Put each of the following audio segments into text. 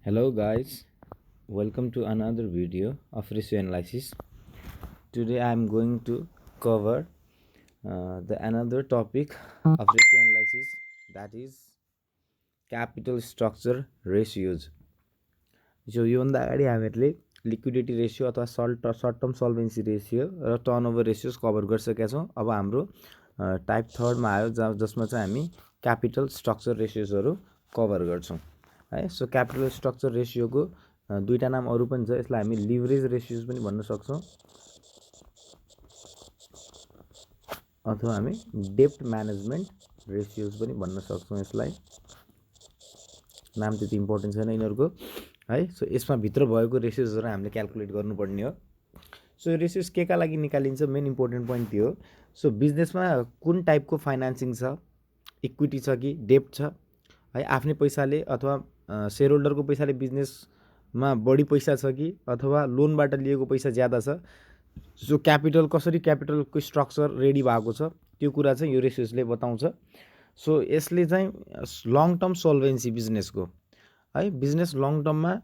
Hello guys, welcome to another video of ratio analysis. Today I am going to cover the another topic of ratio analysis, that is capital structure ratios. So योभन्दा अगाडि हामीहरूले liquidity ratio अथवा short term सल्भेन्सी ratio र turnover ratios cover गरिसकेका छौँ। अब हाम्रो type थर्डमा आयो जसमा चाहिँ हामी क्यापिटल स्ट्रक्चर रेसियोजहरू कभर गर्छौँ है। सो क्यापिटल स्ट्रक्चर रेसियोको दुईवटा नाम अरू पनि छ। यसलाई हामी लिभरेज रेसियोज पनि भन्न सक्छौँ अथवा हामी डेप्ट म्यानेजमेन्ट रेसियोज पनि भन्न सक्छौँ। यसलाई नाम त्यति इम्पोर्टेन्ट छैन यिनीहरूको है। सो यसमा भित्र भएको रेसियोजहरू हामीले क्याल्कुलेट गर्नुपर्ने हो। सो रेसियोज के का लागि निकालिन्छ, मेन इम्पोर्टेन्ट पोइन्ट त्यो हो। सो बिजनेसमा कुन टाइपको फाइनेन्सिङ छ, इक्विटी छ कि डेप्ट छ है, आफ्नै पैसाले अथवा सेयर होल्डरको पैसाले बिजनेसमा बढी पैसा छ कि अथवा लोनबाट लिएको पैसा ज्यादा छ। सो क्यापिटल कसरी, क्यापिटलको स्ट्रक्चर रेडी भएको छ, त्यो कुरा चाहिँ यो रेसियोजले बताउँछ। सो यसले चाहिँ लङ टर्म सोल्भेन्सी बिजनेसको है, बिजनेस लङ टर्ममा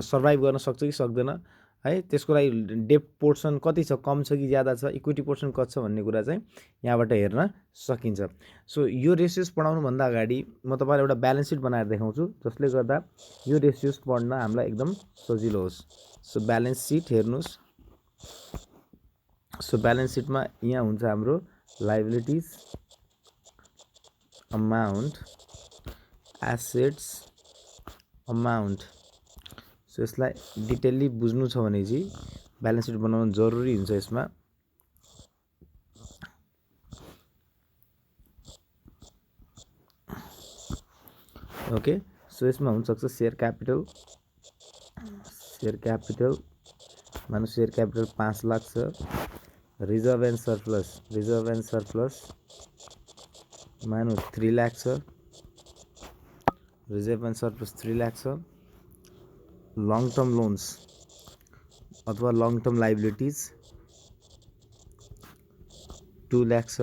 सर्भाइभ गर्न सक्छ कि सक्दैन है, त्यसको लागि डेप्ट पोर्सन कति छ, कम छ कि ज्यादा छ, इक्विटी पोर्सन कति छ भन्ने कुरा चाहिँ यहाँबाट हेर्न सकिन्छ। सो यो रेसियोज पढाउनुभन्दा अगाडि म तपाईँलाई एउटा ब्यालेन्स सिट बनाएर देखाउँछु, जसले गर्दा यो रेसियोज पढ्न हामीलाई एकदम सजिलो होस्। सो ब्यालेन्स सिट हेर्नुहोस्। सो ब्यालेन्स सिटमा यहाँ हुन्छ हाम्रो liabilities, amount, assets, amount. So यसलाई डिटेल्ली बुझ्नु छ भने चाहिँ ब्यालेन्स सिट बनाउनु जरुरी हुन्छ यसमा। ओके, सो यसमा हुनसक्छ सेयर क्यापिटल मानु सेयर क्यापिटल 5 लाख छ। रिजर्भ एन्ड सरप्लस मानु 3 लाख छ। रिजर्भ एन्ड सरप्लस 3 लाख छ। लङ टर्म लोन्स अथवा लङ टर्म लाइबिलिटिज 2 लाख छ।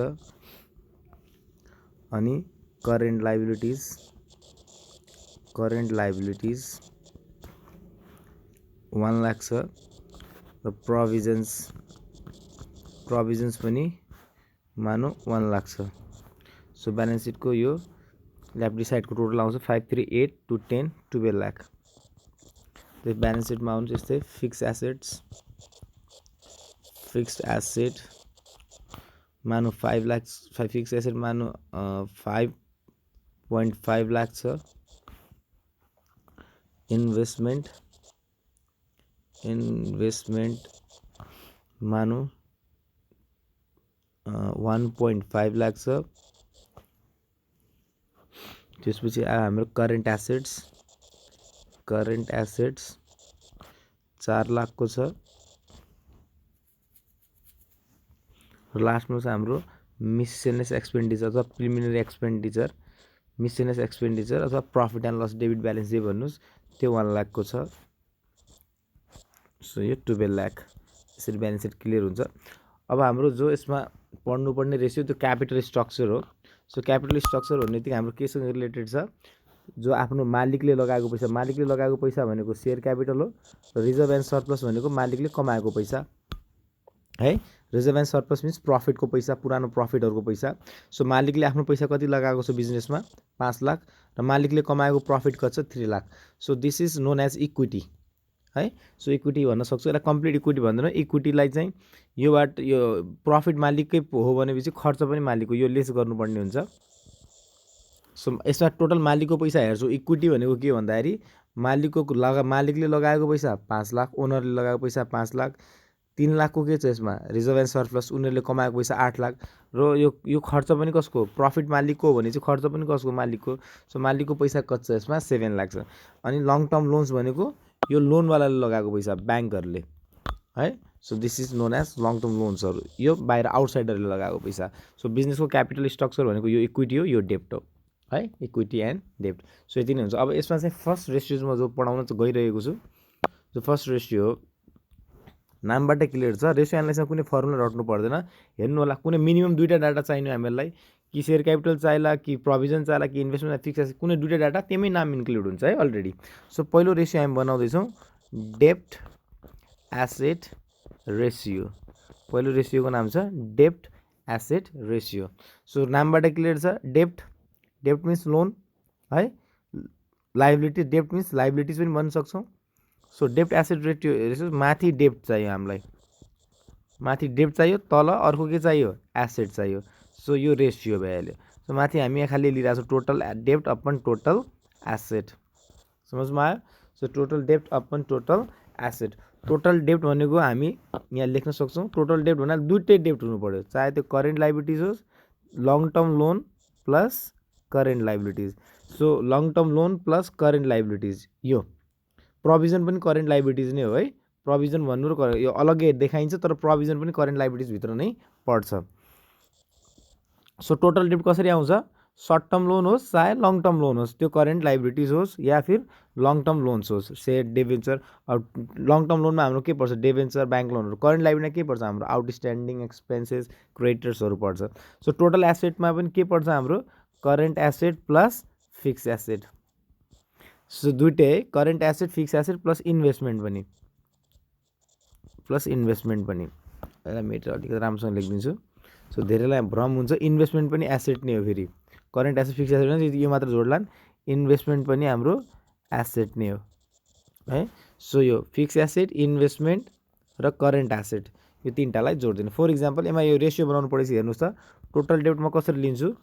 अनि करेन्ट लाइबिलिटिज 1 लाख छ। र प्रोभिजन्स पनि मानु 1 लाख छ। सो ब्यालेन्स सिटको यो ल्याबिलिटी साइडको टोटल आउँछ 5, 3, 8 to 10, 12 लाख। त्यो ब्यालेन्स सिटमा आउँछ यस्तै फिक्स्ड एसेट मानु 5 लाख, फिक्स्ड एसेट मानु 5.5 लाख छ। इन्भेस्टमेन्ट मानु 1.5 लाख छ। त्यसपछि हाम्रो करेन्ट एसेट्स 4 लाखको छ। लास्टमा चाहिँ हाम्रो मिससेलेनियस एक्सपेन्डिचर अथवा प्रिलिमिनरी एक्सपेन्डिचर अथवा profit and loss debit balance जे भन्नुहोस्, त्यो 1 लाखको छ। सो यो 12 लाख। यसरी ब्यालेन्स सिट क्लियर हुन्छ। अब हाम्रो जो यसमा पढ्नुपर्ने रेसियो त्यो क्यापिटल स्ट्रक्चर हो। सो क्यापिटल स्ट्रक्चर भन्ने बित्तिकै हाम्रो केसँग रिलेटेड छ, जो आफ्नो मालिकले लगाएको पैसा भनेको सेयर क्यापिटल हो। रिजर्भ एन्ड सरप्लस भनेको मालिकले कमाएको पैसा है। रिजर्भ एन्ड सरप्लस मिन्स प्रफिटको पैसा, पुरानो प्रफिटहरूको पैसा। सो मालिकले आफ्नो पैसा कति लगाएको छ बिजनेसमा 5 लाख र मालिकले कमाएको प्रफिट कति छ 3 lakh. So this is known as equity है। सो इक्विटी भन्न सक्छु, यसलाई कम्प्लिट इक्विटी भन्दैन। इक्विटीलाई चाहिँ यो प्रफिट मालिककै हो भनेपछि खर्च पनि मालिकको, यो लेस गर्नुपर्ने हुन्छ। सो यसमा टोटल मालिकको पैसा हेर्छु। इक्विटी भनेको के भन्दाखेरि मालिकले लगाएको पैसा 5 लाख, ओनरले लगाएको पैसा 5 लाख, 3 लाखको के छ यसमा रिजर्भ एन्ड सरप्लस, उनीहरूले कमाएको पैसा 8 लाख। र यो खर्च पनि कसको, प्रफिट मालिकको हो भने चाहिँ खर्च पनि कसको, मालिकको। सो मालिकको पैसा कति छ यसमा 7 लाख छ। अनि लङ टर्म लोन्स भनेको यो लोनवालाले लगाएको पैसा, ब्याङ्कहरूले है। So this is known as long term लोन्सहरू, यो बाहिर आउटसाइडरले लगाएको पैसा। सो बिजनेसको क्यापिटल स्ट्रक्चर भनेको यो इक्विटी हो, यो डेप्ट हो है, इक्विटी एन्ड डेप्ट। सो यति नै हुन्छ। अब यसमा चाहिँ फर्स्ट रेसियोजमा जो पढाउन गइरहेको छु, जो फर्स्ट रेसियो हो, नामबाट क्लियर छ। रेसियो एनालाइसिसमा कुनै फर्मुला रट्नु पर्दैन। हेर्नु होला, कुनै मिनिमम 2टा डाटा चाहिने हामीलाई, कि सेयर क्यापिटल चाहिएला कि प्रोभिजन चाहिएला कि इन्भेस्टमेन्ट फिक्स एसेट कुनै दुईटा डाटा त्यहीमै नाम इन्क्लुड हुन्छ है अलरेडी। सो पहिलो रेसियो हामी बनाउँदैछौँ डेप्ट एसेट रेसियो। पहिलो रेसियोको नाम छ डेप्ट एसेट रेसियो। सो नामबाट क्लियर छ डेप्ट, डेप्ट मिन्स लोन है, लाइबिलिटी, डेप्ट मिन्स लाइबिलिटिज पनि भन्न सक्छौँ। सो डेप्ट एसेट रेसियो माथि डेप्ट चाहियो हामीलाई, माथि डेप्ट चाहियो, तल अर्को के चाहियो एसेट चाहियो। सो यो रेसियो भइहाल्यो। सो माथि हामी यहाँ खालि लिइरहेको छौँ टोटल डेप्ट अपन टोटल एसेट, समझमा आयो। सो टोटल डेप्ट अपन टोटल एसेट। टोटल डेप्ट भनेको हामी यहाँ लेख्न सक्छौँ टोटल डेप्ट भन्दा दुईटै डेप्ट हुनु पर्यो, चाहे त्यो करेन्ट लाइबिलिटिज होस्, long term loan plus current liabilities. So long term loan plus current liabilities, यो प्रोभिजन पनि करेन्ट लाइबिलिटिज नै हो है। प्रोभिजन भन्नु र यो अलग्गै देखाइन्छ तर प्रोभिजन पनि करेन्ट लाइबिलिटिज भित्र नै पर्छ। सो टोटल डेप्ट कसरी आउँछ, सर्ट टर्म लोन होस् चाहे लङ टर्म लोन होस्, त्यो करेन्ट लाइबिलिटिज होस् या फिर लङ टर्म लोन्स होस्, सेयर डिभेन्चर। लङ टर्म लोनमा हाम्रो के पर्छ डिभेन्चर ब्याङ्क लोनहरू, करेन्ट लाइबिलिटीमा के पर्छ हाम्रो आउटस्ट्यान्डिङ एक्सपेन्सेस क्रेडिटर्सहरू पर्छ। सो टोटल एसेटमा पनि के पर्छ हाम्रो current asset plus fix asset. So दुइटै current asset fix asset plus investment पनि, प्लस इन्भेस्टमेन्ट पनि। यसलाई मेटर अलिकति राम्रोसँग लेखिदिन्छु। सो धेरैलाई भ्रम हुन्छ इन्भेस्टमेन्ट पनि एसेट नै हो, फेरि करेन्ट एसेट फिक्स एसेट भने यो मात्र जोड्लान्, इन्भेस्टमेन्ट पनि हाम्रो एसेट नै हो है। सो यो फिक्स एसेट, इन्भेस्टमेन्ट र करेन्ट एसेट यो तिनटालाई जोड्दिनु। फर इक्जाम्पल यसमा यो रेसियो बनाउनु परेपछि हेर्नुहोस् त टोटल डेप्ट म कसरी लिन्छु,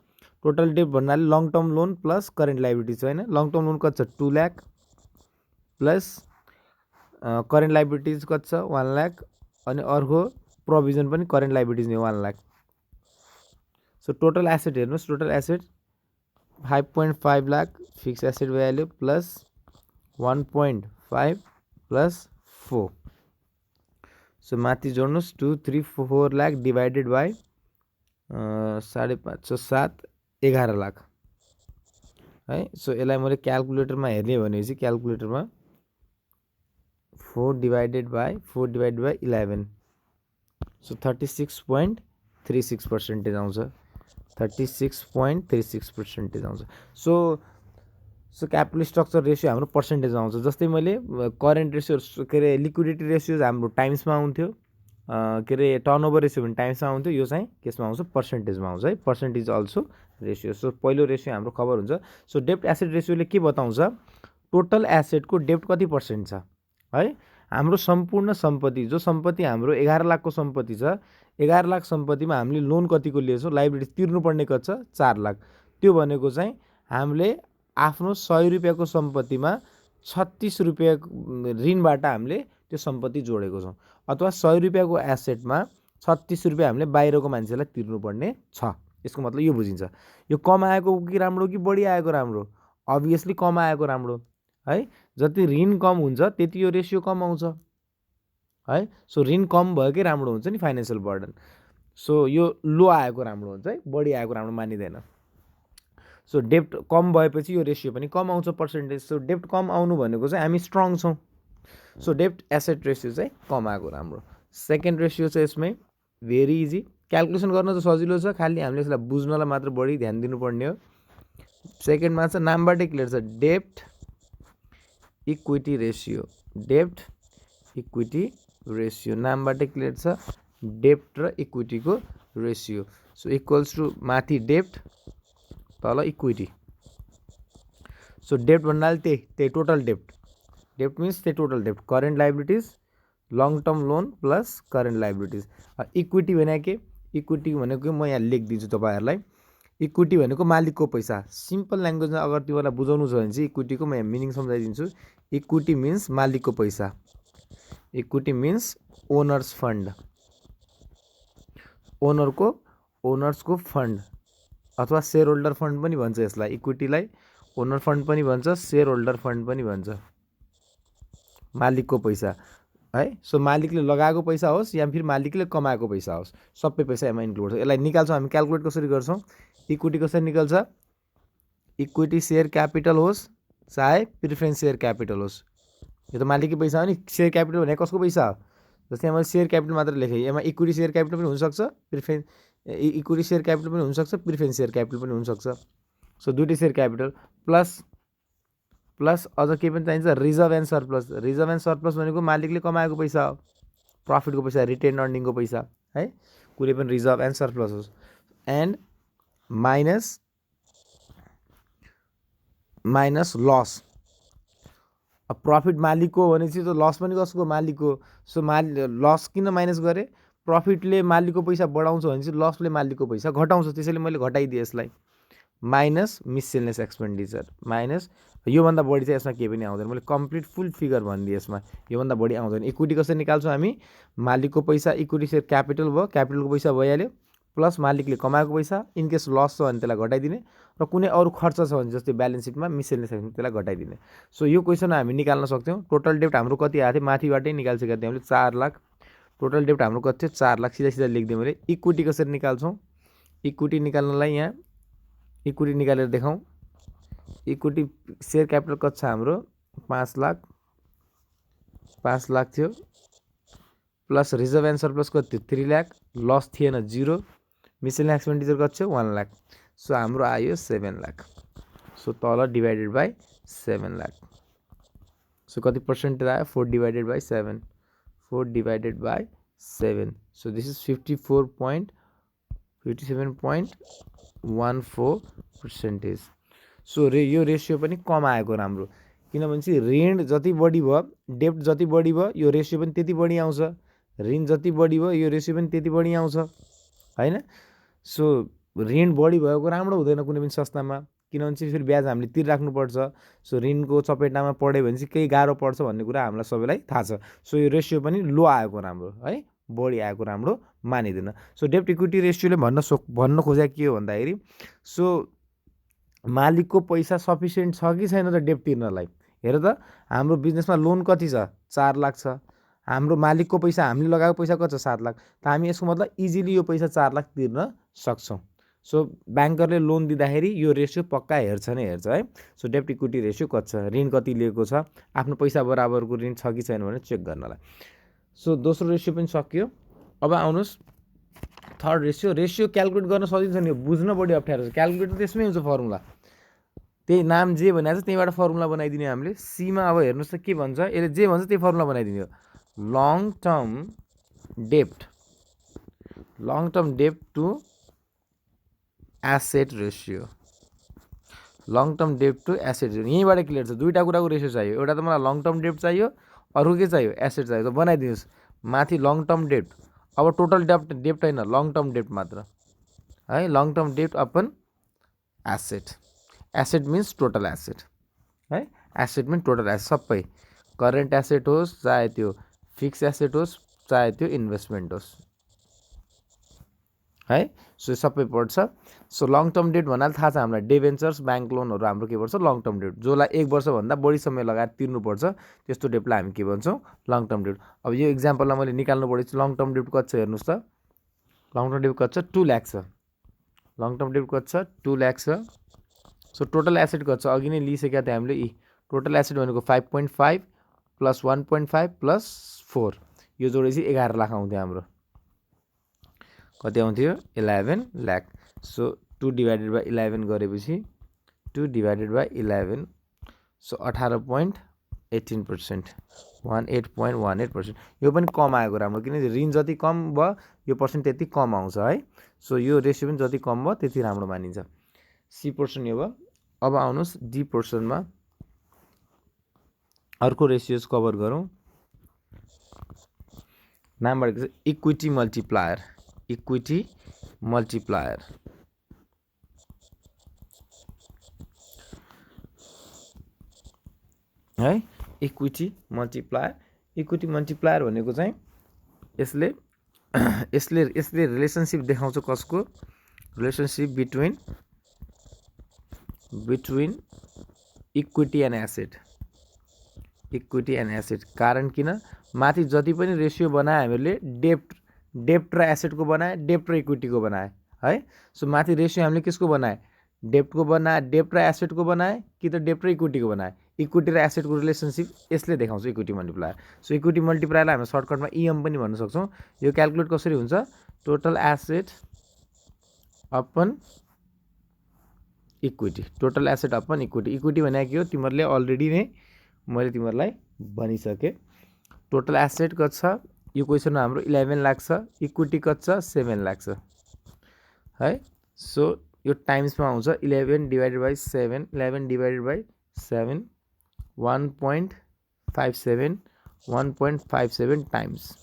टोटल डेप्ट भन्नाले long term loan plus current liability छ होइन। लङ टर्म लोन कति छ 2 लाख प्लस करेन्ट लाइबिलिटिज कति छ 1 लाख, अनि अर्को प्रोभिजन पनि करेन्ट लाइबिलिटिज नै 1 लाख। सो टोटल एसेट हेर्नुहोस्, total asset 5.5 lakh fix asset भइहाल्यो प्लस 1.5 प्लस 4। सो माथि जोड्नुहोस् 2, 3, 4 लाख डिभाइडेड बाई 5.5 7 11 लाख है। सो यसलाई मैले क्यालकुलेटरमा हेर्ने भनेपछि क्यालकुलेटरमा 4 डिभाइडेड बाई 11, सो 36.36% आउँछ, 36.36% आउँछ। सो क्यापिटल स्ट्रक्चर रेसियो हाम्रो पर्सेन्टेज आउँछ। जस्तै मैले करेन्ट रेसियो के अरे लिक्विडिटी रेसियोज हाम्रो टाइम्समा आउँथ्यो, के अरे टर्नओभर रेसियो भने टाइम्समा आउँथ्यो, यो चाहिँ केसमा आउँछ पर्सेन्टेजमा आउँछ है, पर्सेन्टेज अल्सो रेसियो। सो पहिलो रेसियो हाम्रो खबर हुन्छ। सो डेप्ट एसेट रेसियोले के बताउँछ टोटल एसेटको डेप्ट कति पर्सेन्ट छ है। हाम्रो सम्पूर्ण सम्पत्ति जो सम्पत्ति हाम्रो 11 लाखको सम्पत्ति छ, 11 लाख सम्पत्तिमा हामीले लोन कतिको लिएछौँ, लाइबिलिटी तिर्नुपर्ने कति छ 4 लाख। त्यो भनेको चाहिँ हामीले आफ्नो 100 रुपियाँको सम्पत्तिमा 36 रुपियाँ ऋणबाट हामीले त्यो सम्पत्ति जोडेको छौँ, अथवा 100 रुपियाँको एसेटमा 36 रुपियाँ हामीले बाहिरको मान्छेलाई तिर्नुपर्ने छ। यसको मतलब यो बुझिन्छ, यो कम आएको कि राम्रो कि बढी आएको राम्रो, अभियसली कम आएको राम्रो है। जति ऋण कम हुन्छ त्यति यो रेसियो कम आउँछ है। सो ऋण कम भएकै राम्रो हुन्छ नि फाइनेन्सियल बर्डन। सो यो लो आएको राम्रो हुन्छ है, बढी आएको राम्रो मानिँदैन। सो डेप्ट कम भएपछि यो रेसियो पनि कम आउँछ पर्सेन्टेज। सो डेप्ट कम आउनु भनेको चाहिँ हामी स्ट्रङ छौँ। सो डेप्ट एसेट रेसियो चाहिँ कम आएको राम्रो। सेकेन्ड रेसियो चाहिँ यसमै भेरी इजी, क्यालकुलेसन गर्न त सजिलो छ, खालि हामीले यसलाई बुझ्नलाई मात्र बढी ध्यान दिनुपर्ने हो। सेकेन्डमा चाहिँ नामबाटै क्लियर छ डेप्ट इक्विटी रेसियो, डेप्ट इक्विटी रेसियो नामबाटै क्लियर छ डेप्ट र इक्विटीको रेसियो। सो इक्वल्स टु माथि डेप्ट तल इक्विटी। सो डेप्ट भन्नाले त्यही टोटल डेप्ट, डेप्ट मिन्स त्यही टोटल डेप्ट, current liabilities long term loan plus current liabilities. Equity भनेको के, इक्विटी भनेको म यहाँ लेखिदिन्छु तपाईँहरूलाई। इक्विटी भनेको मालिकको पैसा, सिम्पल ल्याङ्ग्वेजमा अगर तिमीहरूलाई बुझाउनु छ भने चाहिँ इक्विटीको म यहाँ मिनिङ सम्झाइदिन्छु। इक्विटी मिन्स मालिकको पैसा, इक्विटी मिन्स ओनर्स फन्ड, ओनर्सको फन्ड अथवा सेयर होल्डर फन्ड पनि भन्छ यसलाई। इक्विटीलाई ओनर फन्ड पनि भन्छ, सेयर होल्डर फन्ड पनि भन्छ, मालिकको पैसा है। सो मालिकले लगाएको पैसा होस् या फिर मालिकले कमाएको पैसा होस्, सबै पैसा यसमा इन्क्लुड छ। यसलाई निकाल्छौँ हामी, क्यालकुलेट कसरी गर्छौँ, इक्विटी कसरी निकाल्छ, इक्विटी सेयर क्यापिटल होस् चाहे प्रिफरेन्स सेयर क्यापिटल होस्, यो त मालिककै पैसा हो नि। सेयर क्यापिटल भनेको कसको पैसा हो, जस्तै मैले सेयर क्यापिटल मात्र लेखेँ, यसमा इक्विटी सेयर क्यापिटल पनि हुनसक्छ, प्रिफरेन्स इक्विटी सेयर क्यापिटल पनि हुनसक्छ, प्रिफरेन्स सेयर क्यापिटल पनि हुनसक्छ। सो दुइटै सेयर क्यापिटल प्लस अझ के पनि चाहिन्छ, reserve and surplus. Reserve and surplus भनेको मालिकले कमाएको पैसा हो, प्रफिटको पैसा, रिटेन अर्निङको पैसा है, कुनै पनि रिजर्भ एन्ड सरप्लस होस्। And minus loss. अब प्रफिट मालिकको हो भनेपछि त लस पनि कसको, मालिकको। सो लस किन माइनस गरेँ, प्रफिटले मालिकको पैसा बढाउँछ भने चाहिँ लसले मालिकको पैसा घटाउँछ, त्यसैले मैले घटाइदिएँ यसलाई। माइनस मिससेलनेस एक्सपेन्डिचर, माइनस योभन्दा बढी चाहिँ यसमा केही पनि आउँदैन। मैले कम्प्लिट फुल फिगर भनिदिएँ यसमा, योभन्दा बढी आउँदैन। इक्विटी कसरी निकाल्छौँ हामी, मालिकको पैसा इक्विटी सेयर क्यापिटल भयो, क्यापिटलको पैसा भइहाल्यो, प्लस मालिकले कमाएको पैसा, इनकेस लस छ भने त्यसलाई घटाइदिने, र कुनै अरू खर्च छ भने जस्तै ब्यालेन्स सिटमा मिससेलनेस एक्सपेन्स त्यसलाई घटाइदिने। सो यो क्वेसन हामी निकाल्न सक्थ्यौँ। टोटल डेप्ट हाम्रो कति आएको थियो, माथिबाटै निकालिसकेका थियौँ हामीले, 4 लाख। टोटल डेप्ट हाम्रो कति थियो, 4 लाख। सिधा लेखिदिएँ मैले। इक्विटी कसरी निकाल्छौँ, इक्विटी निकाल्नलाई यहाँ इक्विटी निकालेर देखाउँ। इक्विटी सेयर क्यापिटल कति छ हाम्रो, 5 लाख, 5 लाख थियो, प्लस रिजर्भ एन्ड सरप्लस कति थियो, 3 लाख, लस थिएन 0, मिससेलनेस एक्सपेन्डिचर कति थियो, 1 लाख। सो हाम्रो आयो 7 लाख। सो तल डिभाइडेड बाई 7 लाख। सो कति पर्सेन्टेज आयो, 4 divided by 7, 4 divided by 7। So this is 57.14%। So यो रेसियो पनि कम आएको राम्रो, किनभने चाहिँ ऋण जति बढी भयो, डेप्ट जति बढी भयो, यो रेसियो पनि त्यति बढी आउँछ। ऋण जति बढी भयो, यो रेसियो पनि त्यति बढी आउँछ हैन। सो ऋण बढी भएको राम्रो हुँदैन कुनै पनि संस्थामा, किनभने चाहिँ फेरि ब्याज हामीले तिरिराख्नुपर्छ। सो ऋणको चपेटामा पढ्यो भने चाहिँ केही गाह्रो पर्छ भन्ने कुरा हामीलाई सबैलाई थाहा छ। सो यो रेसियो पनि लो आएको राम्रो है, बढी आएको राम्रो मानिँदैन। सो डेप्ट इक्विटी रेसियोले भन्न खोजेको के हो भन्दाखेरि, सो मालिकको पैसा सफिसियन्ट छ कि छैन त डेप्ट तिर्नलाई। हेर त, हाम्रो बिजनेसमा लोन कति छ, 4 लाख छ, हाम्रो मालिकको पैसा, हामीले लगाएको पैसा कति छ, 7 लाख। त हामी यसको मतलब इजिली यो पैसा 4 लाख तिर्न सक्छौँ। सो ब्याङ्करले लोन दिँदाखेरि यो रेसियो पक्का हेर्छ नै हेर्छ है। सो डेप्ट इक्विटी रेसियो कति छ, ऋण कति लिएको छ, आफ्नो पैसा बराबरको ऋण छ कि छैन भनेर चेक गर्नलाई। सो दोस्रो रेसियो पनि सकियो। अब आउनुहोस् थर्ड रेसियो। रेसियो क्यालकुलेट गर्न सजिलो छ नि, बुझ्न बढी अप्ठ्यारो छ। क्यालकुलेट त त्यसमै हुन्छ फर्मुला, त्यही नाम जे भनेको छ त्यहीबाट फर्मुला बनाइदिने हामीले। सीमा अब हेर्नुहोस् त के भन्छ, यसले जे भन्छ त्यही फर्मुला बनाइदिने हो। Long term dept to asset ratio, long term dept to asset ratio. यहीँबाट क्लियर छ, दुईवटा कुराको रेसियो चाहियो। एउटा त मलाई लङ टर्म डेप्ट चाहियो, अरू के चाहियो, एसेट चाहियो। त बनाइदिनुहोस् माथि लङ टर्म डेप्ट। अब टोटल डेप्ट होइन, लङ टर्म डेप्ट मात्र है, लङ टर्म डेप्ट upon asset. Asset means total asset है, एसेट मिन्स टोटल एसेट, सबै करेन्ट एसेट होस्, चाहे त्यो फिक्स एसेट होस्, चाहे त्यो इन्भेस्टमेन्ट होस् है। सो सबै पर्छ। सो लङ टर्म डेट भन्नाले थाहा छ हामीलाई, डिबेन्चर्स, ब्याङ्क लोनहरू हाम्रो के पर्छ, लङ टर्म डेट, जसलाई 1 वर्षभन्दा बढी समय लगाएर तिर्नुपर्छ, त्यस्तो डेटलाई हामी के भन्छौँ, लङ टर्म डेट। अब यो इक्जाम्पलमा मैले निकाल्नु पऱ्यो, लङ टर्म डेट कति छ हेर्नुहोस् त, लङ टर्म डेट कति छ, 2 लाख छ। लङ टर्म डेट कति छ, 2 लाख छ। सो टोटल एसेट कति छ, अघि नै लिइसकेका थियौँ हामीले। टोटल एसेट भनेको 5.5 प्लस 1.5 प्लस 4, यो जोडेपछि 11 लाख आउँथ्यो हाम्रो। कति आउँथ्यो, 11 लाख। सो 2 डिभाइडेड बाई 11 गरेपछि 2 डिभाइडेड बाई 11, सो 18.18%, 18.18%। यो पनि कम आएको राम्रो, किनकि ऋण जति कम भयो यो पर्सेन्ट त्यति कम आउँछ है। सो यो रेसियो पनि जति कम भयो त्यति राम्रो मानिन्छ। सी पोर्सन यो भयो। अब आउनुहोस् डी पोर्सनमा अर्को रेसियोज कभर गरौँ। नाम भनेको चाहिँ इक्विटी मल्टिप्लायर, इक्विटी मल्टिप्लायर है, इक्विटी मल्टिप्लायर। इक्विटी मल्टिप्लायर भनेको चाहिँ यसले रिलेसनसिप देखाउँछ, कसको relationship between equity and asset, equity and asset. कारण किन, माथि जति पनि रेसियो बनाए हामीले, डेप्ट र एसेटको बनाए, डेप्ट र इक्विटीको बनाए है। सो माथि रेसियो हामीले केसको बनाए, डेप्टको बनाए, डेप्ट र एसेटको बनाए, कि त डेप्ट र इक्विटीको बनाए। इक्विटी र एसेटको रिलेसनसिप यसले देखाउँछ इक्विटी मल्टिप्लायर। सो इक्विटी मल्टिप्लायरलाई हामी सर्टकटमा इएम पनि भन्न सक्छौँ। यो क्यालकुलेट कसरी हुन्छ, total asset upon equity, total asset upon equity. Equity भनेको के हो तिमीहरूले अलरेडी नै मैले तिमीहरूलाई भनिसकेँ। टोटल एसेट कति छ यो क्वेसनमा हाम्रो 11 लाख छ, इक्विटी कति छ 7 लाख छ है। सो यो टाइम्समा आउँछ 11 divided by 7, 11 divided by 7 1.57 1.57 times.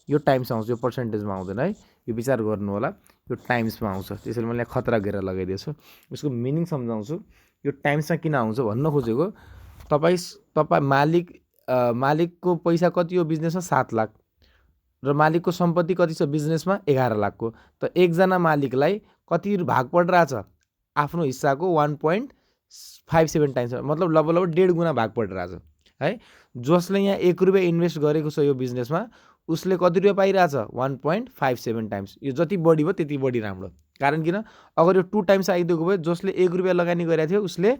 यो टाइम्स आउँछ, यो पर्सेन्टेजमा आउँदैन है, यो विचार गर्नु होला। यो टाइम्समा आउँछ, त्यसैले मैले खतरा गरेर लगाइदिएछु। यसको मिनिङ सम्झाउँछु। यो टाइम्समा किन आउँछ भन्न खोजेको, तपाईँ मालिकको पैसा कति हो बिजनेसमा 7 लाख र मालिकको सम्पत्ति कति छ बिजनेसमा 11 लाखको, त एकजना मालिकलाई कति भाग परिरहेछ आफ्नो हिस्साको 1.57 टाइम्स, मतलब लगभग 1.5 गुणा भाग परिरहेछ है। जसले यहाँ 1 रुपियाँ इन्भेस्ट गरेको छ यो बिजनेसमा उसले कति रुपियाँ पाइरहेछ 1.57 टाइम्स। यो जति बढी भयो त्यति बढी राम्रो, कारण किन अगर यो 2 टाइम्स आइदिएको भए जसले 1 रुपियाँ लगानी गरेको थियो उसले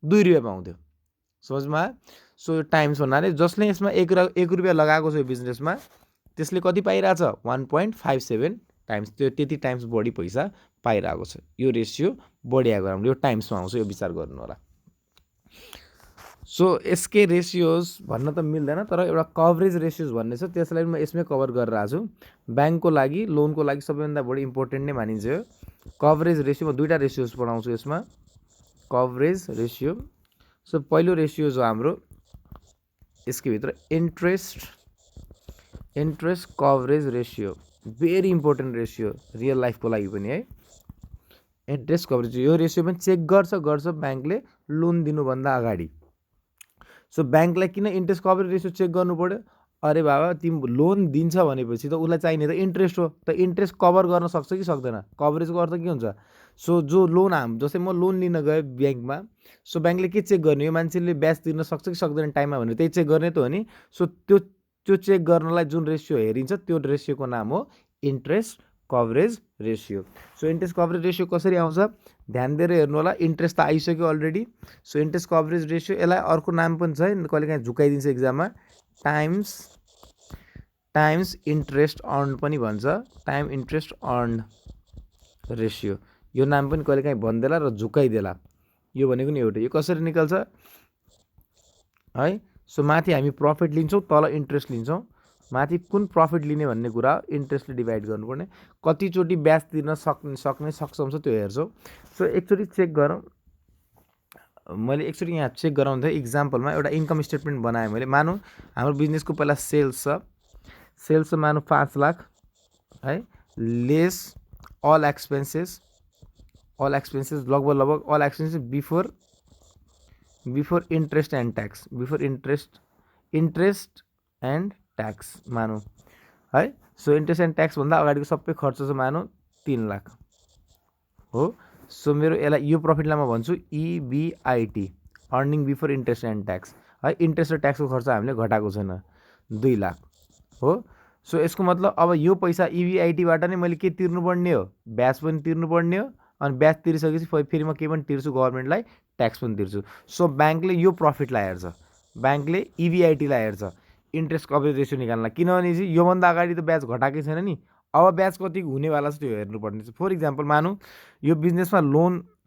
2 रुपियाँ पाउँथ्यो, समझमा आयो। सो यो टाइम्स भन्नाले जसले यसमा 1 रुपियाँ लगाएको छ यो बिजनेसमा त्यसले कति पाइरहेछ 1.57 टाइम्स, त्यो त्यति टाइम्स बढी पैसा पाइरहेको छ। यो रेसियो बढिएको राम्रो, यो टाइम्समा आउँछ, यो विचार गर्नु होला। सो यसके रेसियोज भन्न त मिल्दैन, तर एउटा कभरेज रेसियोज भन्ने छ, त्यसलाई म यसमै कभर गरेर आएको छु। ब्याङ्कको लागि लोनको लागि सबैभन्दा बढी इम्पोर्टेन्ट नै मानिन्छ यो कभरेज रेसियो। म 2टा रेसियोज पढाउँछु यसमा, कभरेज रेसियो। सो पहिलो रेसियो जो हाम्रो यसको भित्र interest coverage ratio, very important ratio real लाइफको लागि पनि है। इन्ट्रेस्ट कभरेज यो रेसियो पनि चेक गर्छ ब्याङ्कले लोन दिनुभन्दा अगाडि। सो ब्याङ्कलाई किन इन्ट्रेस्ट कभरेज रेसियो चेक गर्नु पर्यो, अरे बाबा तिमी लोन दिन्छ भनेपछि त उसलाई चाहिने त इन्ट्रेस्ट हो, त इन्ट्रेस्ट कभर गर्न सक्छ कि सक्दैन, कभरेजको अर्थ के हुन्छ। सो जो लोन जस्तै म लोन लिन गएँ ब्याङ्कमा, सो ब्याङ्कले के चेक गर्ने, यो मान्छेले ब्याज तिर्न सक्छ कि सक्दैन टाइममा भनेर त्यही चेक गर्ने त हो नि। सो त्यो चेक गर्नलाई जुन रेसियो हेरिन्छ त्यो रेसियोको नाम हो interest coverage ratio. So interest coverage ratio कसरी आउँछ ध्यान दिएर हेर्नु होला। इन्ट्रेस्ट त आइसक्यो already, so interest coverage ratio, यसलाई अर्को नाम पनि छ है, कहिलेकाहीँ झुकाइदिन्छ एक्जाममा, टाइम्स इन्ट्रेस्ट अर्न पनि भन्छ, टाइम इन्ट्रेस्ट अर्न रेसियो। यो नाम पनि कहिलेकाहीँ भनिदेला र झुकाइदेला, यो भनेको नि एउटै। यो कसरी निकल्छ है, सो माथि हामी प्रफिट लिन्छौँ, तल इन्ट्रेस्ट लिन्छौँ। माथि कुन प्रफिट लिने भन्ने कुरा इन्ट्रेस्टले डिभाइड गर्नुपर्ने, कतिचोटि ब्याज तिर्न सक्ने सक्षम छ त्यो हेर्छौँ। सो एकचोटि चेक गरौँ, मैले एकचोटि यहाँ चेक गराउँदै इक्जाम्पलमा एउटा इन्कम स्टेटमेन्ट बनाएँ मैले। मानौँ हाम्रो बिजनेसको पहिला सेल्स छ, सेल्स मानौँ 5 लाख है, लेस अल एक्सपेन्सेस लगभग all expenses before interest and tax, before interest and tax मानौँ है। सो इन्ट्रेस्ट एन्ड ट्याक्स भन्दा अगाडिको सबै खर्च चाहिँ मानौँ 3 लाख हो। सो मेरो यसलाई यो प्रफिटलाई म भन्छु EBIT, earning before interest and tax है। इन्ट्रेस्ट र ट्याक्सको खर्च हामीले घटाएको छैन, 2 लाख हो। सो यसको मतलब अब यो पैसा EBITबाट नै मैले के तिर्नुपर्ने हो, ब्याज पनि तिर्नुपर्ने हो, अनि ब्याज तिरिसकेपछि फेरि म के पनि तिर्छु गभर्मेन्टलाई, ट्याक्स पनि तिर्छु। सो ब्याङ्कले यो प्रफिटलाई हेर्छ, ब्याङ्कले EBITलाई हेर्छ इन्ट्रेस्ट कभरेज रेसियो निकाल्न, किनभने चाहिँ योभन्दा अगाडि त ब्याज घटाएकै छैन नि, अब ब्याज कति हुनेवाला छ त्यो हेर्नुपर्ने छ। फर इक्जाम्पल मानौँ यो बिजनेसमा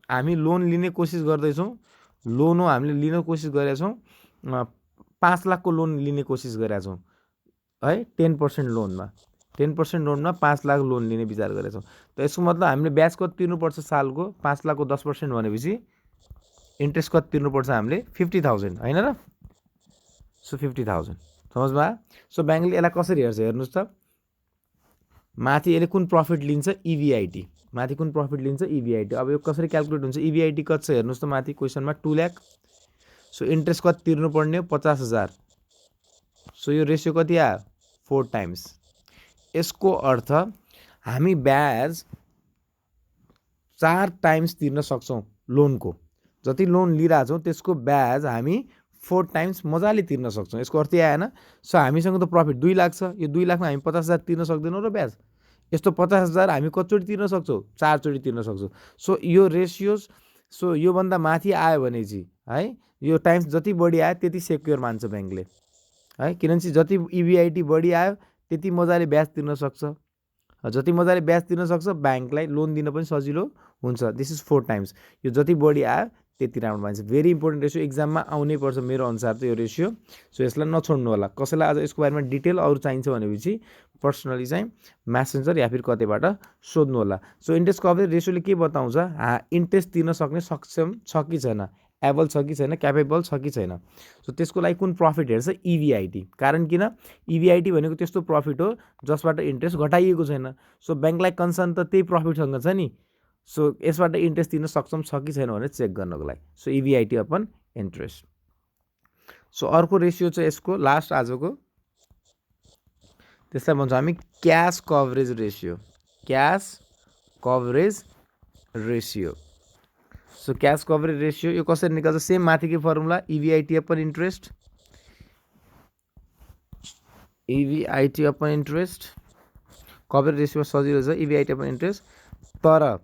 हामी लोन लिने कोसिस गर्दैछौँ, लोन हो हामीले लिन कोसिस गरेका छौँ, 5 लाखको लोन लिने कोसिस गरेका छौँ है, 10% लोनमा 5 लाख लोन लिने विचार गरेका छौँ। त यसको मतलब हामीले ब्याज कति तिर्नुपर्छ सालको, 5 लाखको 10% भनेपछि इन्ट्रेस्ट कति तिर्नुपर्छ हामीले 50,000 होइन र। सो 50,000 समझमा आयो। सो ब्याङ्कले यसलाई कसरी हेर्छ हेर्नुहोस् त, माथि यसले कुन प्रफिट लिन्छ EBIT, माथि कुन प्रफिट लिन्छ EBIT। अब यो कसरी क्यालकुलेट हुन्छ, EBIT कति छ हेर्नुहोस् त माथि क्वेसनमा 2 लाख। सो इन्ट्रेस्ट कति तिर्नुपर्ने हो 50,000, सो यो रेसियो कति आयो 4 टाइम्स। यसको अर्थ हामी ब्याज 4 टाइम्स तिर्न सक्छौँ लोनको, जति लोन लिइरहेछौँ त्यसको ब्याज हामी 4 टाइम्स मजाले तिर्न सक्छौँ। यसको अर्थ आएन। सो हामीसँग त प्रफिट 2 लाख छ, यो 2 लाखमा हामी 50,000 तिर्न सक्दैनौँ र ब्याज, यस्तो 50,000 हामी कतिचोटि तिर्न सक्छौँ, 4 चोटि तिर्न सक्छौँ। सो यो रेसियोज, सो योभन्दा माथि आयो भने चाहिँ है, यो टाइम्स जति बढी आयो त्यति सेक्योर मान्छ ब्याङ्कले है, किनभने चाहिँ जति EBIT बढी आयो त्यति मजाले ब्याज तिर्न सक्छ जति मजाले ब्याज तिर्न सक्छ ब्याङ्कलाई लोन दिन पनि सजिलो हुन्छ। This is 4 times. यो जति बढी आयो त्यति राम्रो मान्छ। भेरी इम्पोर्टेन्ट रेसियो, एक्जाममा आउनै पर्छ मेरो अनुसार त यो रेसियो। सो यसलाई नछोड्नु होला। कसैलाई अझ यसको बारेमा डिटेल अरू चाहिन्छ भनेपछि पर्सनली चाहिँ म्यासेन्जर या फिर कतैबाट सोध्नु होला। सो इन्ट्रेस्ट कभरेज रेसियोले के बताउँछ, इन्ट्रेस्ट तिर्न सक्ने सक्षम छ कि छैन, एबल छ कि छैन, क्यापेबल छ कि छैन। सो त्यसको लागि कुन प्रफिट हेर्छ, इभिआइटी। कारण किन, इभिआइटी भनेको त्यस्तो प्रफिट हो जसबाट इन्ट्रेस्ट घटाइएको छैन। सो ब्याङ्कलाई कन्सर्न त त्यही प्रफिटसँग छ नि। सो यसबाट इन्ट्रेस्ट तिर्न सक्षम छ कि छैन भनेर चेक गर्नको लागि। So EBIT upon interest. So अर्को रेसियो चाहिँ यसको लास्ट आजको, त्यसलाई भन्छौँ हामी cash coverage ratio. Cash coverage ratio. So cash coverage ratio यो कसरी निकाल्छ, सेम माथिकै formula, EBIT upon interest, EBIT upon interest. Coverage ratio सजिलो छ, इभिआइटी अपन इन्ट्रेस्ट, तर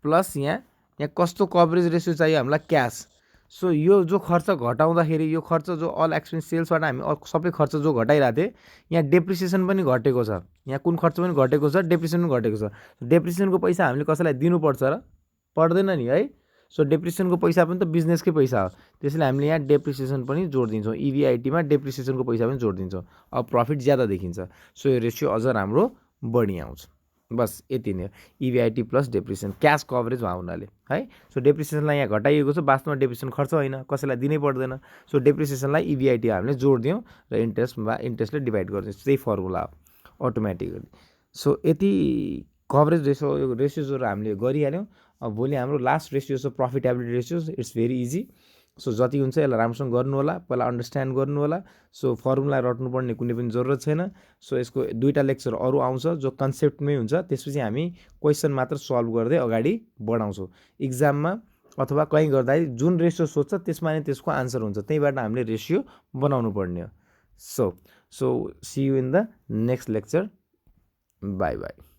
प्लस यहाँ कस्तो कभरेज रेसियो चाहियो हामीलाई, क्यास। सो यो जो खर्च घटाउँदाखेरि, यो खर्च जो अल एक्सपेन्स सेल्सबाट हामी सबै खर्च जो घटाइरहेको थिएँ, यहाँ डेप्रिसिएसन पनि घटेको छ। यहाँ कुन खर्च पनि घटेको छ, डेप्रिसिएसन पनि घटेको छ। डेप्रिसिएसनको पैसा हामीले कसैलाई दिनुपर्छ र, पर्दैन नि है। सो डेप्रिसिएसनको पैसा पनि त बिजनेसकै पैसा हो, त्यसैले हामीले यहाँ डेप्रिसिएसन पनि जोडिदिन्छौँ। इभिआइटीमा डेप्रिसिएसनको पैसा पनि जोडिदिन्छौँ। अब प्रफिट ज्यादा देखिन्छ। सो यो रेसियो अझ राम्रो बढी आउँछ। बस यति नै हो, इभिआइटी प्लस डेप्रिसिएसन, क्यास कभरेज भयो हुनाले है। सो डेप्रिसिएसनलाई यहाँ घटाइएको छ, वास्तवमा डेप्रिसिएसन खर्च होइन, कसैलाई दिनै पर्दैन। सो डेप्रिसिएसनलाई इभिआइटी हामीले जोडिदियौँ र इन्ट्रेस्टले डिभाइड गरिदिउँ, त्यही फर्मुला हो अटोमेटिकली। सो यति कभरेज रेसियो जो हामीले गरिहाल्यौँ। अब भोलि हाम्रो लास्ट रेसियो छ profitability ratio. It's very easy. So जति हुन्छ यसलाई राम्रोसँग गर्नु होला, पहिला अन्डरस्ट्यान्ड गर्नु होला। सो फर्मुला रट्नुपर्ने कुनै पनि जरुरत छैन। सो यसको 2टा लेक्चर अरू आउँछ जो कन्सेप्टमै हुन्छ, त्यसपछि हामी क्वेसन मात्र सल्भ गर्दै अगाडि बढाउँछौँ। इक्जाममा अथवा कहीँ गर्दाखेरि जुन रेसियो सोध्छ त्यसमा नै त्यसको आन्सर हुन्छ, त्यहीबाट हामीले रेसियो बनाउनु पर्ने हो। So see you in the next lecture. Bye by.